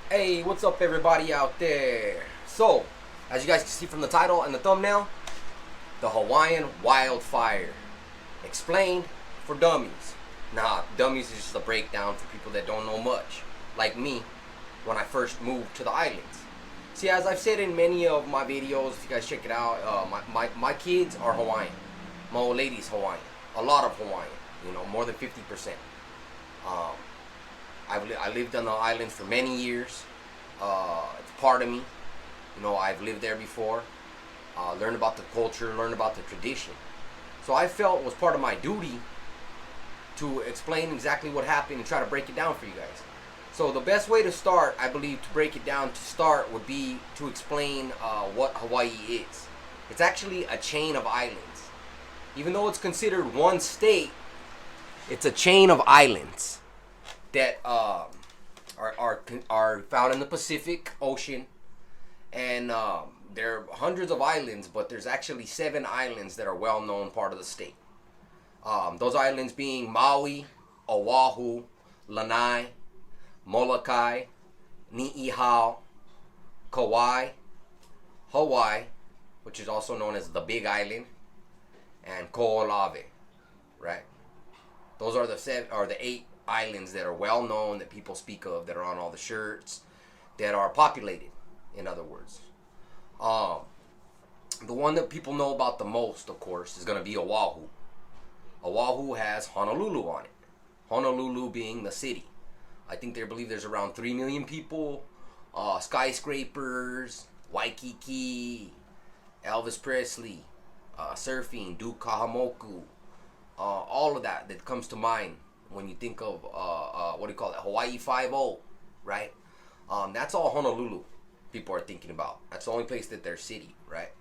Hey, what's up everybody out there? So, as you guys can see from the title and the thumbnail, the Hawaiian wildfire. Explained for dummies. Nah, dummies is just a breakdown for people that don't know much. Like me, when I first moved to the islands. See, as I've said in many of my videos, if you guys check it out, my kids are Hawaiian. My old lady's Hawaiian. A lot of Hawaiian. More than 50%. Um, I lived on the island for many years. It's part of me. I've lived there before. Learned about the culture, learned about the tradition. So I felt it was part of my duty to explain exactly what happened and try to break it down for you guys. So the best way to start, I believe, to break it down to start would be to explain what Hawaii is. It's actually a chain of islands. Even though it's considered one state, it's a chain of islands that are found in the Pacific Ocean, and there are hundreds of islands, but there's actually 7 islands that are well-known part of the state. Those islands being Maui, Oahu, Lanai, Molokai, Ni'ihau, Kauai, Hawaii, which is also known as the Big Island, and Ko'olave, right? Those are the 8 islands that are well known, that people speak of, that are on all the shirts, that are populated, in other words. The one that people know about the most, of course, is going to be Oahu. Oahu has Honolulu on it. Honolulu being the city. I think they believe there's around 3 million people, skyscrapers, Waikiki, Elvis Presley, surfing, Duke Kahamoku, all of that comes to mind when you think of what do you call it, Hawaii 5-0, right? That's all Honolulu people are thinking about. That's the only place that they're city, right?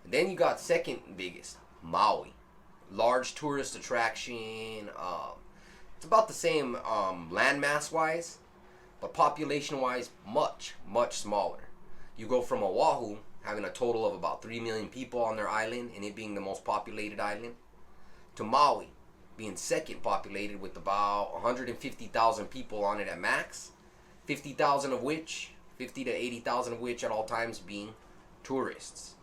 And then you got second biggest, Maui, large tourist attraction. It's about the same landmass wise, but population wise, much smaller. You go from Oahu having a total of about 3 million people on their island, and it being the most populated island, to Maui being second populated with about 150,000 people on it at max, 50,000 of which, 50 to 80,000 of which at all times being tourists.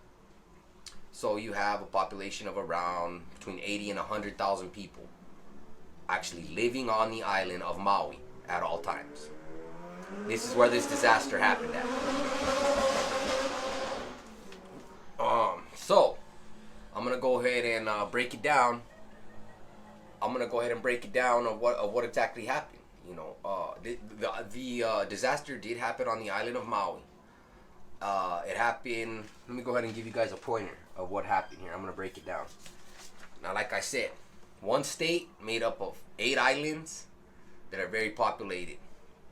So you have a population of around between 80 and 100,000 people actually living on the island of Maui at all times. This is where this disaster happened at. So I'm gonna go ahead and break it down. Of what exactly happened. The disaster did happen on the island of Maui. It happened. Let me go ahead and give you guys a pointer of what happened here. I'm gonna break it down. Now, like I said, one state made up of 8 islands that are very populated.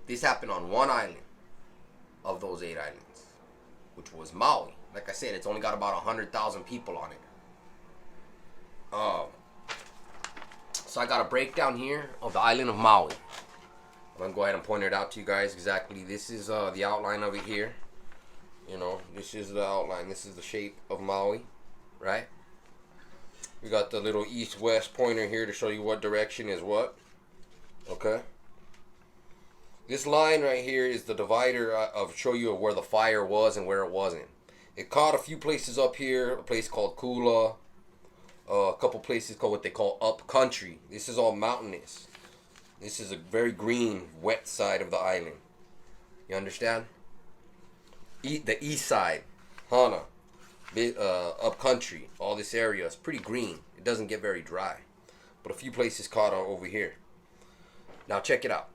This happened on one island of those 8 islands, which was Maui. Like I said, it's only got about 100,000 people on it. So I got a breakdown here of the island of Maui. I'm gonna go ahead and point it out to you guys exactly. This is the outline of it here. This is the outline. This is the shape of Maui, right? We got the little east-west pointer here to show you what direction is what. Okay. This line right here is the divider of show you where the fire was and where it wasn't. It caught a few places up here. A place called Kula. A couple places called what they call up country. This is all mountainous. This is a very green, wet side of the island. You understand? The east side, Hana, up country. All this area is pretty green. It doesn't get very dry, but a few places caught over here. Now check it out.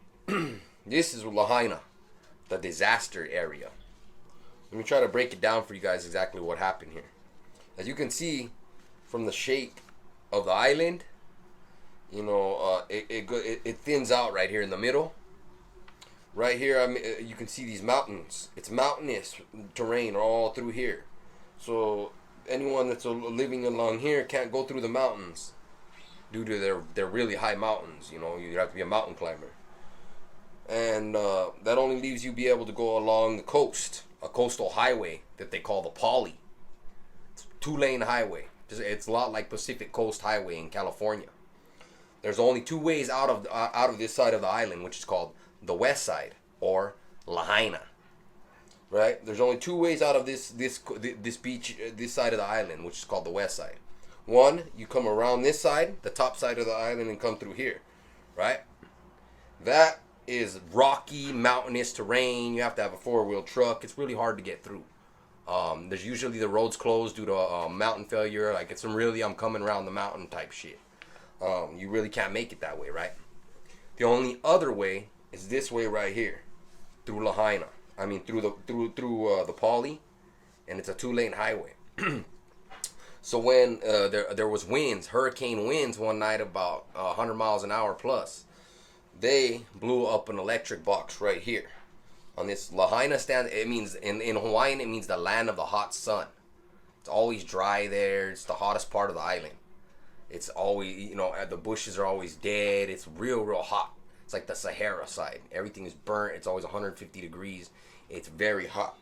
This is Lahaina, the disaster area. Let me try to break it down for you guys exactly what happened here. As you can see from the shape of the island, it thins out right here in the middle. Right here, you can see these mountains. It's mountainous terrain all through here. So anyone that's living along here can't go through the mountains due to their really high mountains. You have to be a mountain climber. And that only leaves you be able to go along the coast, a coastal highway that they call the Poly. It's a 2-lane highway. It's a lot like Pacific Coast Highway in California. There's only 2 ways out of this side of the island, which is called the west side or Lahaina. Right? There's only two ways out of this beach, this side of the island, which is called the west side. One, you come around this side, the top side of the island, and come through here. Right? That is rocky, mountainous terrain. You have to have a four-wheel truck. It's really hard to get through. There's usually the roads closed due to mountain failure. Like, it's some really I'm coming around the mountain type shit. You really can't make it that way, right? The only other way is this way right here, through Lahaina. I mean, through the Pali, and it's a 2-lane highway. So when there was winds, hurricane winds one night about 100 miles an hour plus, they blew up an electric box right here. On this Lahaina stand, it means in Hawaiian it means the land of the hot sun. It's always dry there. It's the hottest part of the island. It's always, you know, the bushes are always dead. It's real hot. It's like the Sahara side. Everything is burnt. It's always 150 degrees. It's very hot.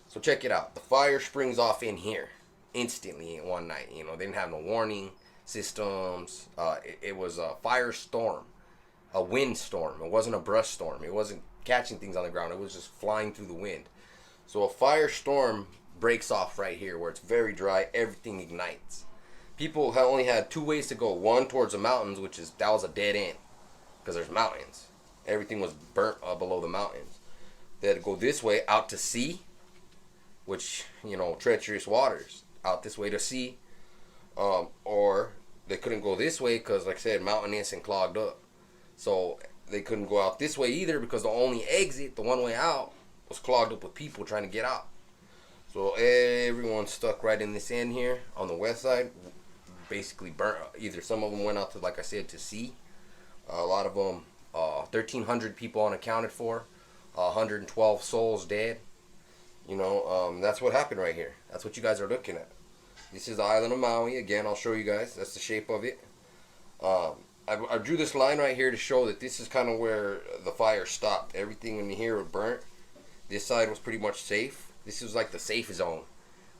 So check it out. The fire springs off in here instantly in one night. You know, they didn't have no warning systems. It was a firestorm, a wind storm. It wasn't a brush storm. It wasn't catching things on the ground. It was just flying through the wind. So a firestorm breaks off right here where it's very dry. Everything ignites. People only had two ways to go. One towards the mountains, that was a dead end because there's mountains. Everything was burnt below the mountains. They had to go this way out to sea, which, you know, treacherous waters out this way to sea. Or they couldn't go this way because, like I said, mountainous and clogged up. So they couldn't go out this way either because the only exit, the one way out, was clogged up with people trying to get out. So everyone's stuck right in this end here on the west side, basically burnt. Either some of them went out to, like I said, to sea. A lot of them, 1,300 people unaccounted for, 112 souls dead. You know, that's what happened right here. That's what you guys are looking at. This is the island of Maui. Again, I'll show you guys. That's the shape of it. I drew this line right here to show that this is kind of where the fire stopped. Everything in here was burnt. This side was pretty much safe. This is like the safe zone.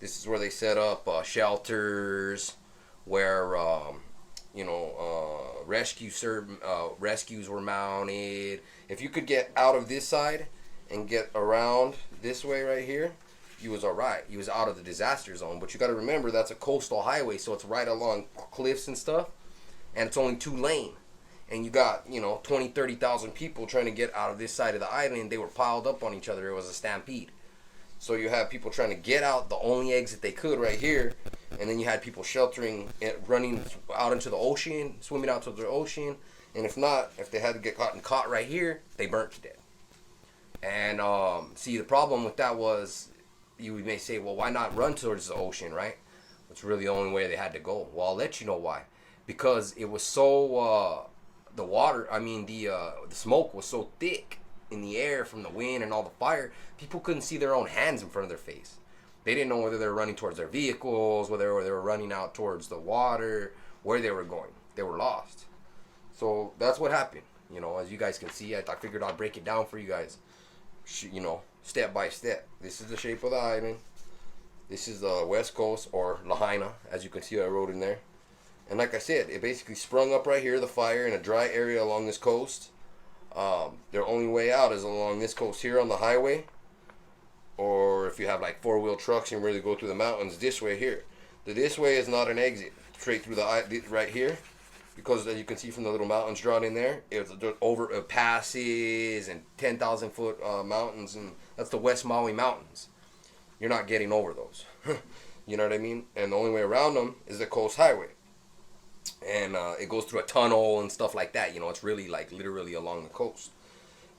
This is where they set up shelters, where rescues were mounted. If you could get out of this side and get around this way right here, you was all right. You was out of the disaster zone. But you got to remember that's a coastal highway, so it's right along cliffs and stuff, and it's only 2-lane. And you got, 20, 30,000 people trying to get out of this side of the island. They were piled up on each other. It was a stampede. So you have people trying to get out the only exit they could right here, and then you had people sheltering, running out into the ocean, swimming out to the ocean, and if they had to get caught right here, they burnt to death. And see, the problem with that was, you may say, well, why not run towards the ocean, right? It's really the only way they had to go. Well, I'll let you know why. Because it was so, the smoke was so thick in the air from the wind and all the fire, people couldn't see their own hands in front of their face. They didn't know whether they were running towards their vehicles, whether they were running out towards the water, where they were going. They were lost. So that's what happened. As you guys can see, I figured I'd break it down for you guys, step by step. This is the shape of the island. This is the west coast, or Lahaina, as you can see I wrote in there. And like I said, it basically sprung up right here, the fire, in a dry area along this coast. Their only way out is along this coast here on the highway, or if you have like 4-wheel trucks and really go through the mountains, this way here. This way is not an exit straight through right here, because as you can see from the little mountains drawn in there, it's over passes and 10,000 foot mountains, and that's the West Maui Mountains. You're not getting over those. You know what I mean? And the only way around them is the coast highway. And it goes through a tunnel and stuff like that. It's really like literally along the coast.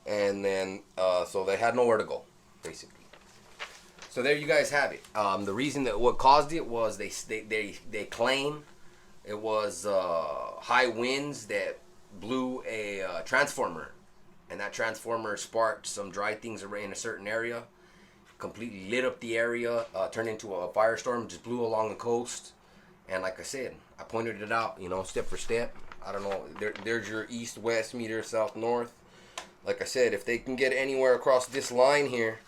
And then, so they had nowhere to go, basically. So there you guys have it. The reason that what caused it was they claim it was high winds that blew a transformer. And that transformer sparked some dry things in a certain area. Completely lit up the area, turned into a firestorm, just blew along the coast. And like I said, I pointed it out, step for step. I don't know, there's your east, west meter, south, north. Like I said, if they can get anywhere across this line here,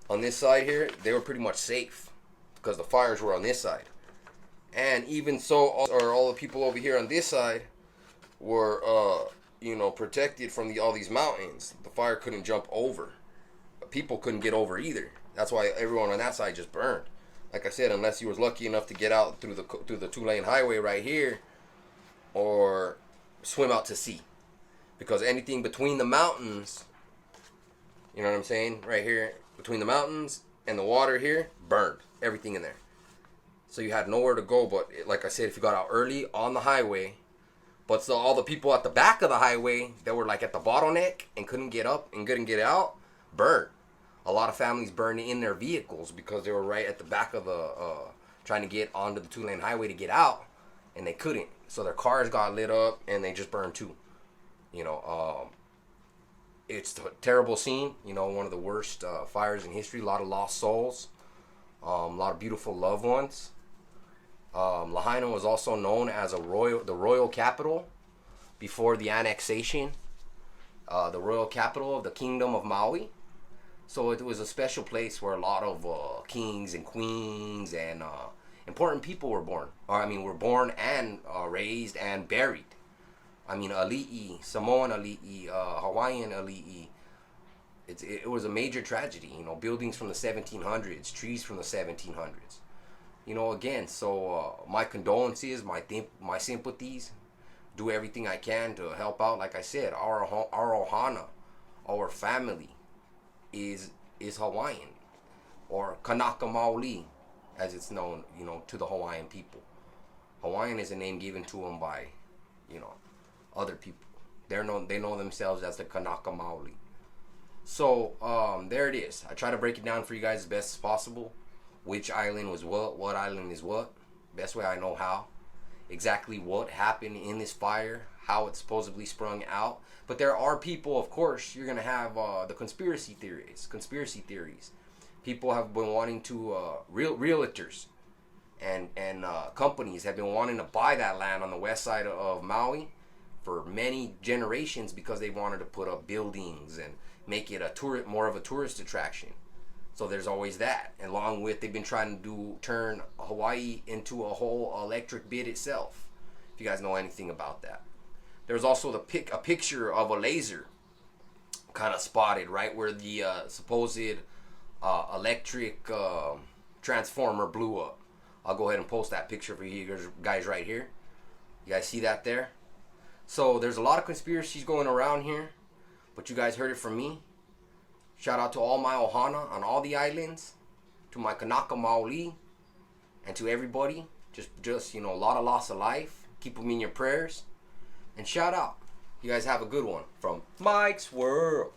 on this side here, they were pretty much safe because the fires were on this side. And even so, all the people over here on this side were, protected from all these mountains. The fire couldn't jump over people couldn't get over either. That's why everyone on that side just burned. Like I said, unless you was lucky enough to get out through the 2-lane highway right here, or swim out to sea, because anything between the mountains, you know what I'm saying, right here between the mountains and the water here, burned everything in there. So you had nowhere to go. But like I said, if you got out early on the highway, but still all the people at the back of the highway that were like at the bottleneck and couldn't get up and couldn't get out, burned. A lot of families burned in their vehicles because they were right at the back of the trying to get onto the 2-lane highway to get out, and they couldn't. So their cars got lit up and they just burned too. You know, it's a terrible scene. You know, one of the worst fires in history. A lot of lost souls. A lot of beautiful loved ones. Lahaina was also known as the royal capital before the annexation. The royal capital of the kingdom of Maui. So it was a special place where a lot of kings and queens and important people were born. Were born and raised and buried. Ali'i, Samoan Ali'i, Hawaiian Ali'i. It was a major tragedy. You know, buildings from the 1700s, trees from the 1700s. You know, again, so my condolences, my sympathies. Do everything I can to help out. Like I said, our ohana, our family, is Hawaiian, or Kanaka Maoli, as it's known, you know, to the Hawaiian people. Hawaiian is a name given to them by, you know, other people. They know themselves as the Kanaka Maoli. So there it is. I try to break it down for you guys as best as possible. Which island was what island is what. Best way I know how. Exactly what happened in this fire, how it supposedly sprung out. But there are people, of course, you're going to have the conspiracy theories. People have been wanting to, realtors and companies have been wanting to buy that land on the west side of Maui for many generations because they wanted to put up buildings and make it more of a tourist attraction. So there's always that. And along with, they've been trying to turn Hawaii into a whole electric bit itself. If you guys know anything about that. There's also a picture of a laser kind of spotted right where the supposed electric transformer blew up. I'll go ahead and post that picture for you guys right here. You guys see that there? So there's a lot of conspiracies going around here, but you guys heard it from me. Shout out to all my ohana on all the islands, to my Kanaka Maoli, and to everybody. Just you know, a lot of loss of life. Keep them in your prayers. And shout out. You guys have a good one from Mike's World.